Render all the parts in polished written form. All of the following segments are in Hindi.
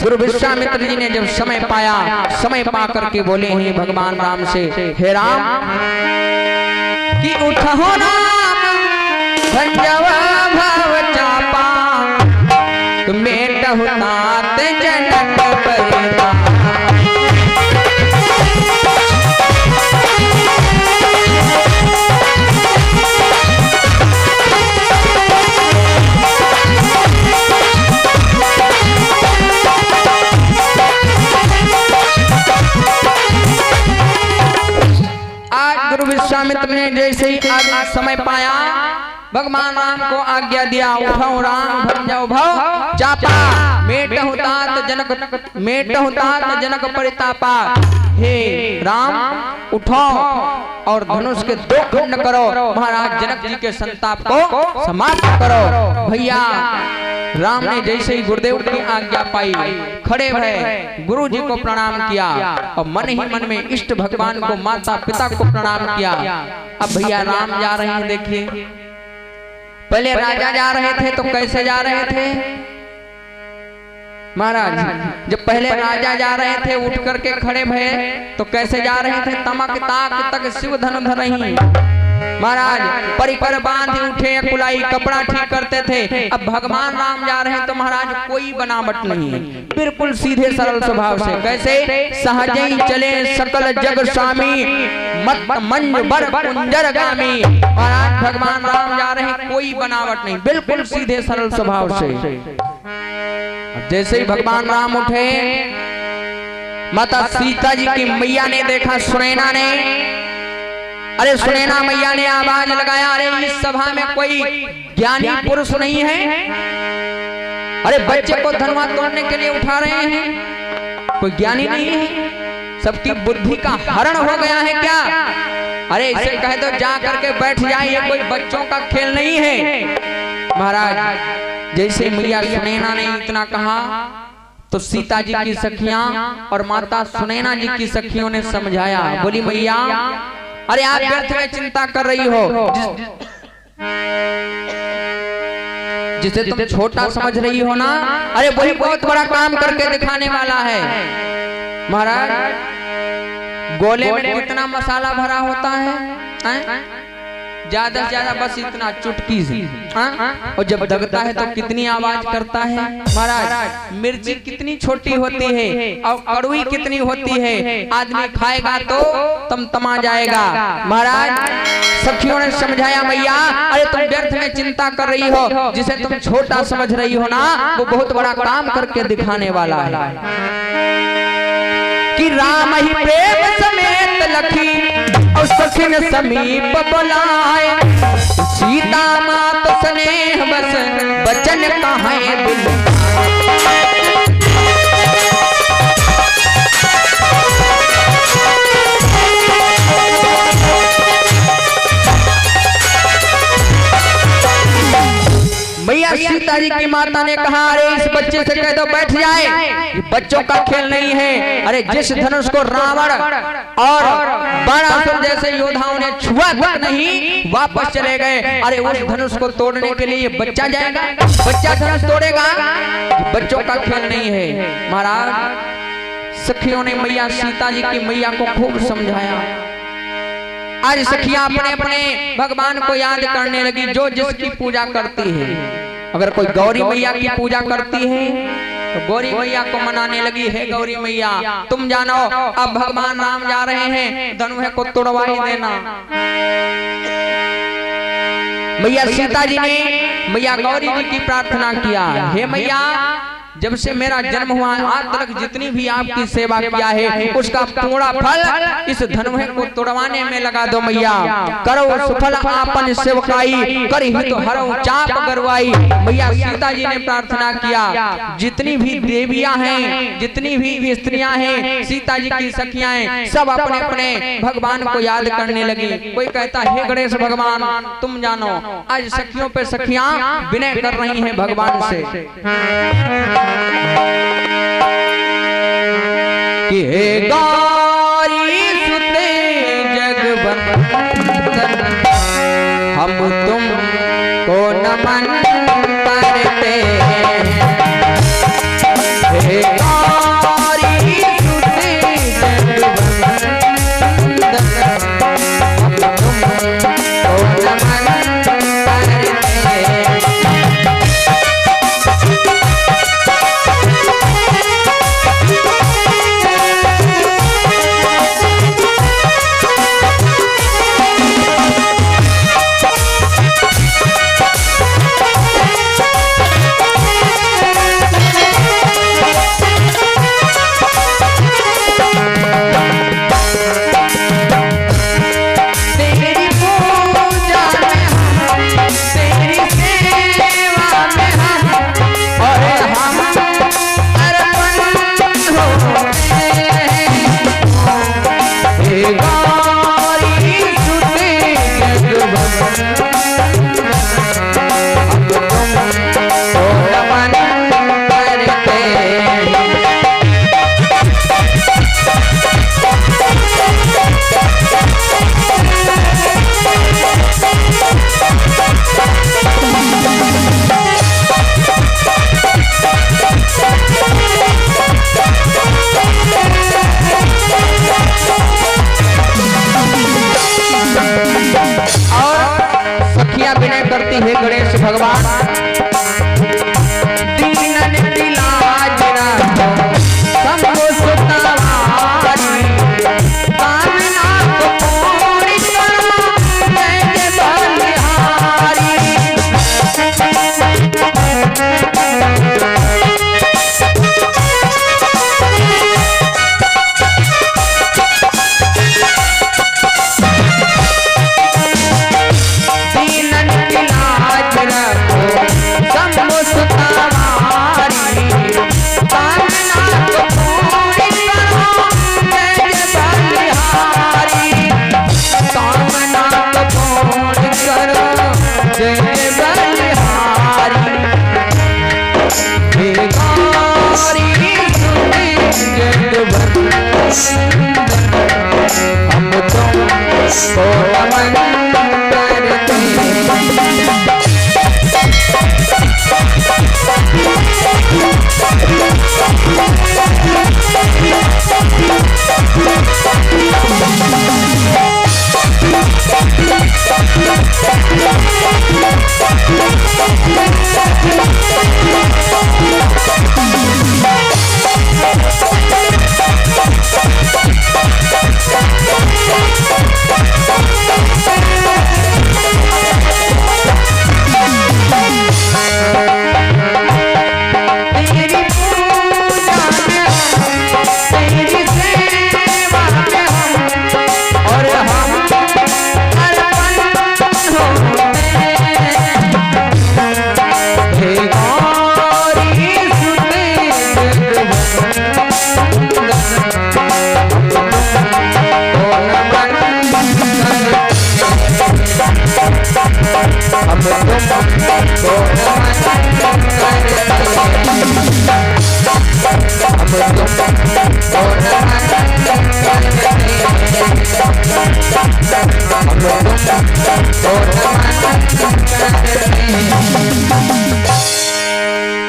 गुरु विश्वामित्र जी ने जब समय पाया, समय पा करके बोले हैं भगवान राम से, हे राम कि उठो राम भंजवा भव चापा, मेटहु तात जनक परिता। विश्वामित्र ने जैसे ही आज समय पाया, भगवान राम को आज्ञा दिया, उठो राम भंजो भव चापा, मेटहु तात जनक परितापा। हे राम उठो और धनुष के दो खंड करो, महाराज जनक जी के संताप को समाप्त करो। भैया राम ने जैसे ही गुरुदेव की आज्ञा पाई, खड़े भय गुरु जी को प्रणाम किया और मन ही मन में इष्ट भगवान को, माता पिता को प्रणाम किया। अब भैया राम जा रहे हैं, देखिए पहले राजा जा रहे थे तो कैसे जा रहे थे महाराज, जब पहले राजा जा रहे थे उठ करके खड़े भय तो कैसे जा रहे थे, तमक ताक तक शिव धनु धरहि महाराज, परिकर बांधे उठे कुलाई, कपड़ा ठीक करते थे। अब भगवान राम जा रहे हैं तो महाराज कोई बनावट नहीं है, बिल्कुल सीधे सरल स्वभाव से, कैसे सहज ही चले सकल जग स्वामी, मत मंज बर कुंजर गामी। महाराज भगवान राम जा रहे हैं, कोई बनावट नहीं, बिल्कुल सीधे सरल स्वभाव से। जैसे ही भगवान राम उठे, माता सीता जी की मैया ने देखा, सुनैना ने, अरे सुनैना मैया ने आवाज लगाया, अरे इस सभा में कोई ज्ञानी पुरुष नहीं है, अरे बच्चे को धनवा तोड़ने के लिए उठा रहे हैं, कोई ज्ञानी नहीं है, सबकी बुद्धि का हरण हो गया है क्या? अरे इसे कह दो जा करके बैठ जाए, ये कोई बच्चों का खेल नहीं है। महाराज जैसे मैया सुनैना ने इतना कहा तो सीता जी की सखियां और माता सुनैना जी की सखियों ने समझाया, बोली मैया अरे आप व्यर्थ में चिंता कर रही हो, जिसे तुम छोटा समझ रही हो ना, अरे वही बहुत बड़ा काम करके दिखाने वाला है। महाराज गोले में कितना मसाला भरा होता है, ज्यादा से ज्यादा बस इतना चुटकी से, और जब दगता है तो कितनी आवाज करता है। महाराज मिर्ची कितनी छोटी होती है और कड़वी कितनी होती है, आदमी खाएगा तो तमतमा जाएगा। महाराज सखियों ने समझाया, मैया अरे तुम व्यर्थ में चिंता कर रही हो, जिसे तुम छोटा समझ रही हो ना, वो बहुत बड़ा काम करके दिखाने वाला है। कि राम ही प्रेम समेत लखी और सखिन समीप बुलाए, सीता मात स्नेह बस बचन कहाए दिल। भैया सीता जी की माता ने कहा, अरे इस बच्चे से कह दो बैठ जाए, ये बच्चों का खेल नहीं है। अरे जिस धनुष को रावण और बाणासुर जैसे योद्धाओं ने छुआ तक नहीं, वापस चले गए, अरे उस धनुष को तोड़ने के लिए ये बच्चा जाएगा, बच्चा धनुष तोड़ेगा, बच्चों का खेल नहीं है। महाराज सखियों ने मैया सीता जी की मैया को खूब समझाया। आज सखियां अपने अपने भगवान को याद करने लगी, जो जिसकी पूजा करती है। अगर कोई गौरी मैया की पूजा करती है तो गौरी मैया को मनाने लगी, है गौरी मैया तुम जानो अब भगवान राम जा रहे हैं, धनुष को तोड़वा ही देना। मैया सीता जी ने मैया गौरी जी की प्रार्थना किया, हे मैया जब से मेरा जन्म हुआ आज तक जितनी भी आपकी सेवा किया है उसका पूरा फल इस धनुष को तोड़वाने में लगा दो मैया। करो सुफल आपन सेवकाई, कर हित हरऊ चाप गरवाई। मैया सीता जी ने प्रार्थना किया, जितनी भी देवियां हैं, जितनी भी स्त्रियां हैं, सीता जी की सखियां हैं, सब अपने अपने भगवान को याद करने लगी। कोई कहता है गणेश भगवान तुम जानो, आज सखियों पे सखियां विनय कर रही हैं भगवान से कि हे गौरी सुते जगवंदन, हम तुम को नमन करते हैं। हे मैया विनय करती है गणेश भगवान दीनन की लाज रखो सबको सुतावारी कामना को पूरी करो जय जय बलिहारी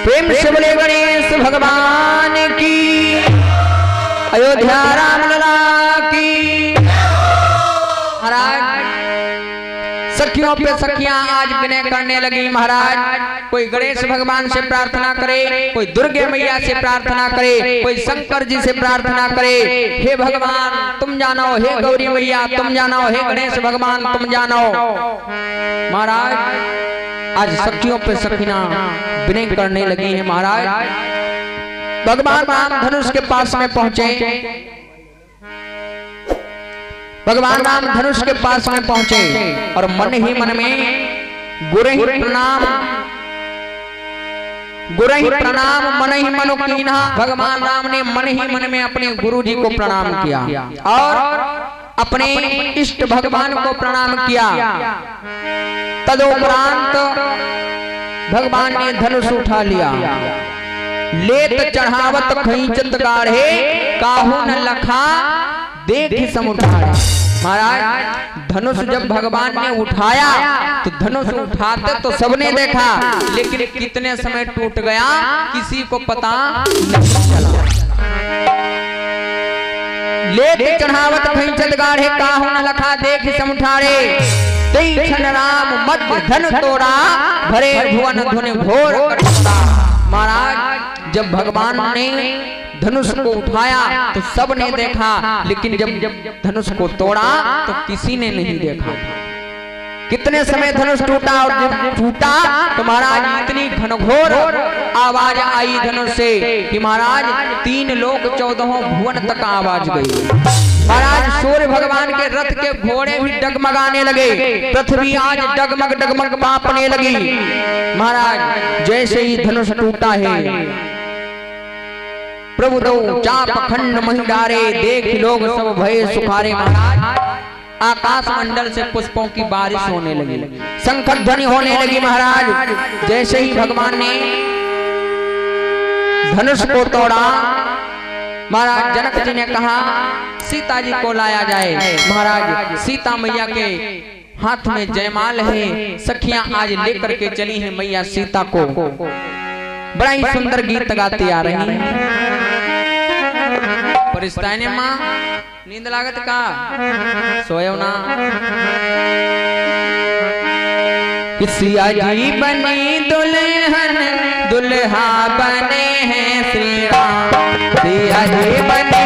प्रेम से बोले गणेश भगवान की अयोध्या राम लला की महाराज सखियों पे सखियां आज विनय करने लगी महाराज कोई गणेश भगवान से प्रार्थना करे कोई दुर्गे मैया से प्रार्थना करे कोई शंकर जी से प्रार्थना करे हे भगवान तुम जानो हे गौरी मैया तुम जानो हे गणेश भगवान तुम जानो महाराज आज सखियों पे सखियां विनय करने लगी है महाराज भगवान राम धनुष के पास में पहुंचे भगवान राम धनुष के पास में पहुंचे और मन ही मन में गुरहि प्रणाम मन ही मनो कीन्हा भगवान राम ने मन ही मन में अपने गुरु जी को प्रणाम किया और अपने इष्ट भगवान को प्रणाम किया तदुपरांत भगवान ने धनुष उठा लिया लेत चढ़ावत खींचत गाढ़े काहू न लखा देख समुठाए महाराज धनुष जब भगवान ने उठाया तो धनुष उठाते तो सबने देखा लेकिन कितने समय टूट गया किसी को पता नहीं चला लेत चढ़ावत खींचत गाढ़े काहू न लखा देख समुठारे राम मध्य धन तोड़ा भरे भुवन धुनि घोर महाराज जब भगवान ने धनुष को उठाया तो सब ने देखा लेकिन जब धनुष को तोड़ा तो किसी ने नहीं देखा कितने समय धनुष टूटा और जब टूटा तो महाराज इतनी घनघोर आवाज आई धनुष से कि महाराज 3 लोक 14 भुवन तक आवाज गई महाराज सूर्य भगवान के रथ के घोड़े भी डगमगाने लगे पृथ्वी आज डगमग डगमग कांपने लगी महाराज जैसे ही धनुष टूटा है प्रभु दो चाप खंड महिडारे देख लोग सब भय सुखारे महाराज आकाश मंडल से पुष्पों की बारिश होने लगी शंख ध्वनि होने लगी महाराज जैसे ही भगवान ने धनुष को तोड़ा महाराज जनक जी ने कहा सीता जी को लाया जाए महाराज सीता मैया के हाथ में जयमाल है सखियां आज लेकर के चली हैं मैया सीता को बड़ा ही सुंदर गीत गाती आ रही है परिस्ताने माँ नींद लागत का सोयो ना कि सिया जी बनी दुल्हन दुल्हा बने हैं श्री राम। सिया जी बनी